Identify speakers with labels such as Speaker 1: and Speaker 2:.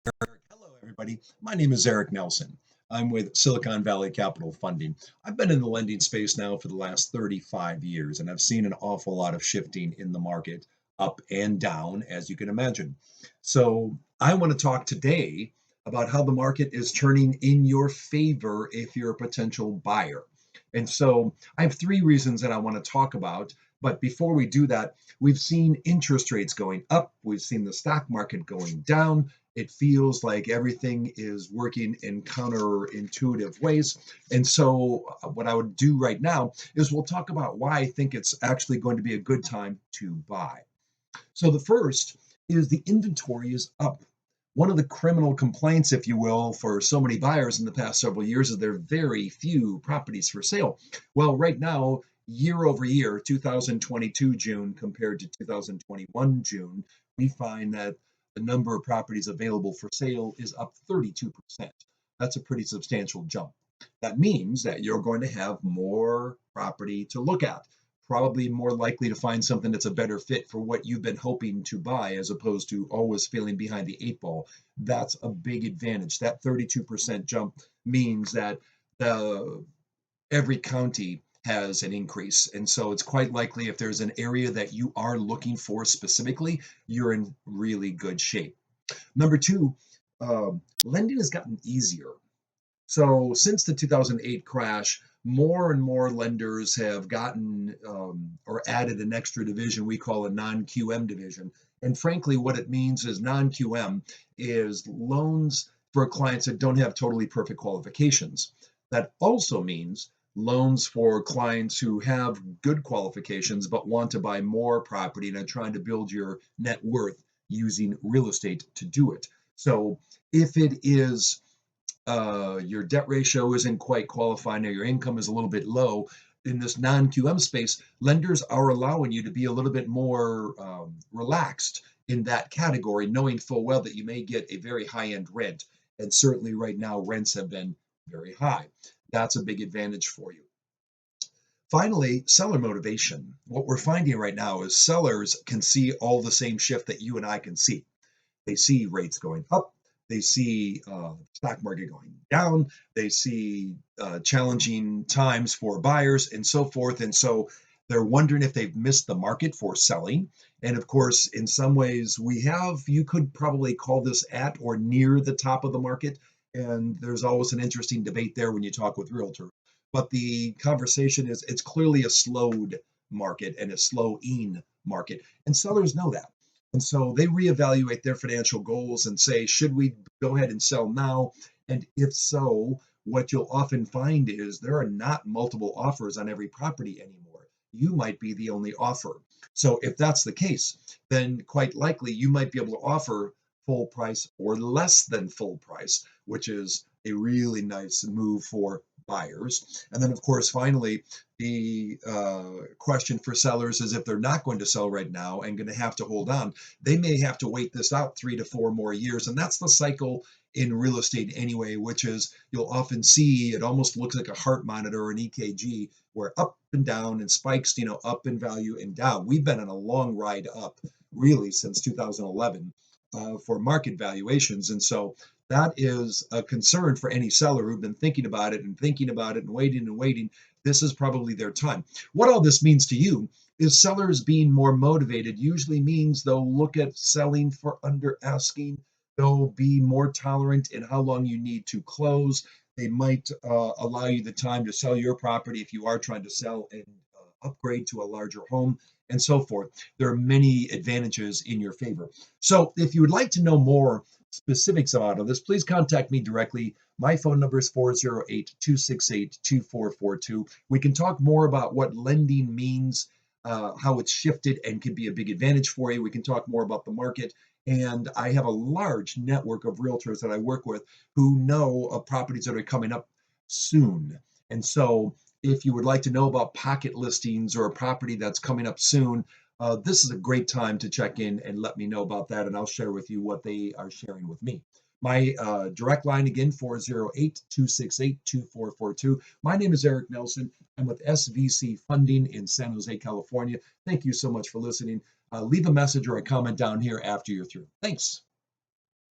Speaker 1: Hello, everybody. My name is Eric Nelson. I'm with Silicon Valley Capital Funding. I've been in the lending space now for the last 35 years, and I've seen an awful lot of shifting in the market, up and down, as you can imagine. So, I want to talk today about how the market is turning in your favor if you're a potential buyer. And so, I have three reasons that I want to talk about. But before we do that, we've seen interest rates going up, we've seen the stock market going down. It feels like everything is working in counterintuitive ways. And so, what I would do right now is we'll talk about why I think it's actually going to be a good time to buy. So, the first is the inventory is up. One of the criminal complaints, if you will, for so many buyers in the past several years is there are very few properties for sale. Well, right now, year over year, 2022 June compared to 2021 June, we find that the number of properties available for sale is up 32%. That's a pretty substantial jump. That means that you're going to have more property to look at, probably more likely to find something that's a better fit for what you've been hoping to buy as opposed to always feeling behind the eight ball. That's a big advantage. That 32% jump means that the every county has an increase. And so it's quite likely if there's an area that you are looking for specifically, you're in really good shape. Number two, lending has gotten easier. So since the 2008 crash, more and more lenders have gotten or added an extra division we call a non-QM division. And frankly, what it means is non-QM is loans for clients that don't have totally perfect qualifications. That also means loans for clients who have good qualifications but want to buy more property and are trying to build your net worth using real estate to do it. So if it is your debt ratio isn't quite qualifying or your income is a little bit low, in this non-QM space, lenders are allowing you to be a little bit more relaxed in that category, knowing full well that you may get a very high-end rent. And certainly right now, rents have been very high. That's a big advantage for you. Finally, seller motivation. What we're finding right now is sellers can see all the same shift that you and I can see. They see rates going up. They see stock market going down. They see challenging times for buyers and so forth. And so they're wondering if they've missed the market for selling. And of course, in some ways, you could probably call this at or near the top of the market. And there's always an interesting debate there when you talk with realtors. But the conversation is it's clearly a slowed market and a slowing market. And sellers know that. And so they reevaluate their financial goals and say, should we go ahead and sell now? And if so, what you'll often find is there are not multiple offers on every property anymore. You might be the only offer. So if that's the case, then quite likely you might be able to offer full price or less than full price, which is a really nice move for buyers. And then, of course, finally, the question for sellers is if they're not going to sell right now and going to have to hold on, they may have to wait this out 3 to 4 more years. And that's the cycle in real estate anyway, which is you'll often see it almost looks like a heart monitor or an EKG where up and down and spikes, up in value and down. We've been on a long ride up really since 2011 for market valuations. And so that is a concern for any seller who've been thinking about it and waiting and waiting. This is probably their time. What all this means to you is sellers being more motivated usually means they'll look at selling for under asking. They'll be more tolerant in how long you need to close. They might allow you the time to sell your property if you are trying to sell and upgrade to a larger home and so forth. There are many advantages in your favor. So if you would like to know more specifics about this, please contact me directly. My phone number is 408-268-2442. We can talk more about what lending means, how it's shifted and can be a big advantage for you. We can talk more about the market. And I have a large network of realtors that I work with who know of properties that are coming up soon. And so if you would like to know about pocket listings or a property that's coming up soon, this is a great time to check in and let me know about that, and I'll share with you what they are sharing with me. My direct line again, 408-268-2442. My name is Eric Nelson. I'm with SVC Funding in San Jose, California. Thank you so much for listening. Leave a message or a comment down here after you're through. Thanks.